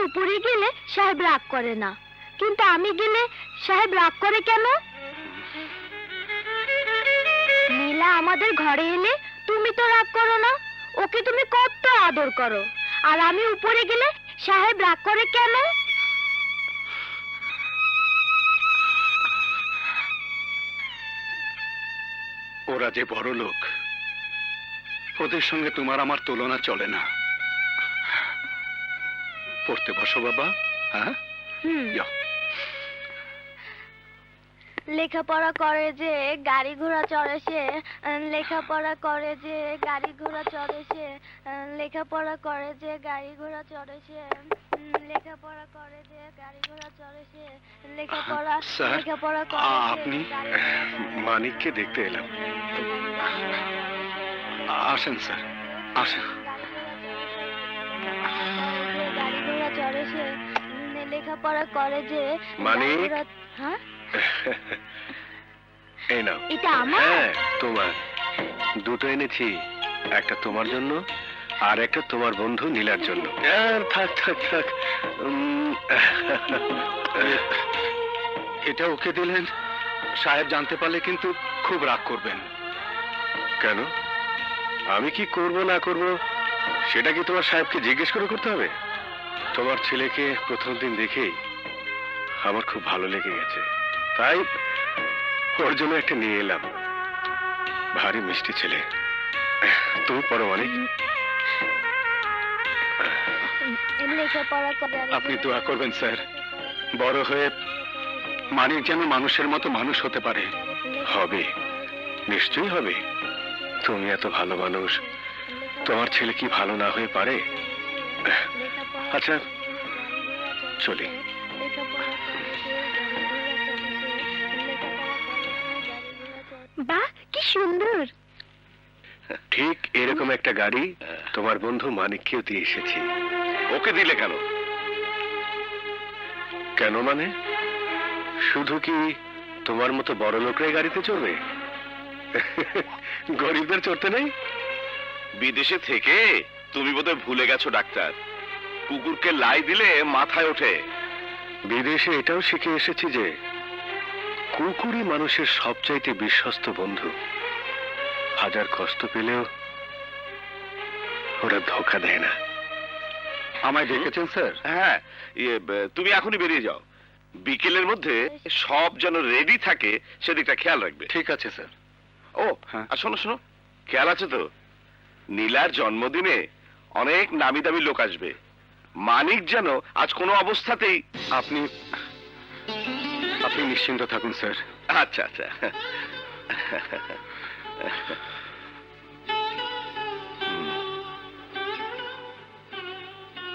উপরে গেলে সাহেব রাগ করে না, কিন্তু আমি গেলে সাহেব রাগ করে কেন? নীলা আমাদের ঘরে এলে তুমি তো রাগ করো না, ওকে তুমি কত আদর করো, আর আমি উপরে গেলে সাহেব রাগ করে কেন? ওরা যে বড় লোক, ওদের সঙ্গে তোমার আমার তুলনা চলে না। পড়তে বসো বাবা। হ্যাঁ, যাও। লেখাপড়া করে যে গাড়ি ঘোড়া চড়ে সে, লেখাপড়া করে যে গাড়ি ঘোড়া চড়ে সে, লেখাপড়া করে যে গাড়ি ঘোড়া চড়ে সে, লেখাপড়া করে যে গাড়ি ঘোড়া চড়ে সে, লেখাপড়া স্যার, লেখাপড়া করে আপনি মানিককে দেখতে এলাম। আসেন স্যার, আসেন। গাড়ি ঘোড়া চড়ে সে, লেখাপড়া করে যে মানিক। হ্যাঁ, এই নাও। এটা আমার? হ্যাঁ, তোমার। দুটো এনেছি, একটা তোমার জন্য আর একটা তোমার বন্ধু নীলার জন্য। থাক থাক থাক। এটা ওকে দিলেন, সাহেব জানতে পারলে কিন্তু খুব রাগ করবেন। কেন? আমি কি করব না করব সেটা কি তোমার সাহেবকে জিজ্ঞেস করে করতে হবে? তোমার ছেলেকে প্রথম দিন দেখেই আমার খুব ভালো লেগে গেছে, তাই ওর জন্য একটা নিয়ে এলাম। ভারী মিষ্টি ছেলে। তুমি পড়ো মানিক। লেখাপড়া করে আপনি দোয়া করবেন স্যার, বড় হয়ে মানিক যেন মানুষের মতো মানুষ হতে পারে। হবে, নিশ্চয়ই হবে। তুমি এত ভালো মানুষ, তোমার ছেলে কি ভালো না হয়ে পারে? আচ্ছা, চলি। বাহ, কি সুন্দর। ঠিক এরকম একটা গাড়ি তোমার বন্ধু মানিককেও দিয়ে এসেছি। ওকে দিলে কেন? কেন মানে, শুধু কি তোমার মতো বড় লোকরাই গাড়িতে চড়বে? গরিবদের চড়তে নেই? বিদেশে থেকে তুমি বোধহয় ভুলে গেছো ডাক্তার, কুকুরকে লাই দিলে মাথায় ওঠে। বিদেশে এটাও শিখে এসেছি যে কুকুরই মানুষের সবচাইতে বিশ্বস্ত বন্ধু। হাজার কষ্ট পেলেও ওরা ধোকা দেয় না। আমায় ডেকেছেন স্যার? হ্যাঁ, তুমি এখনই বেরিয়ে যাও, বিকেলের মধ্যে সব যেন রেডি থাকে সেদিকটা খেয়াল রাখবে। ঠিক আছে স্যার। ও হ্যাঁ। আর শোনো শোনো, খেয়াল আছে তো, নীলার জন্মদিনে অনেক নামি দামি লোক আসবে। মানিক যেন আজ কোনো অবস্থাতেই। আপনি আপনি নিশ্চিন্ত থাকুন স্যার। আচ্ছা আচ্ছা।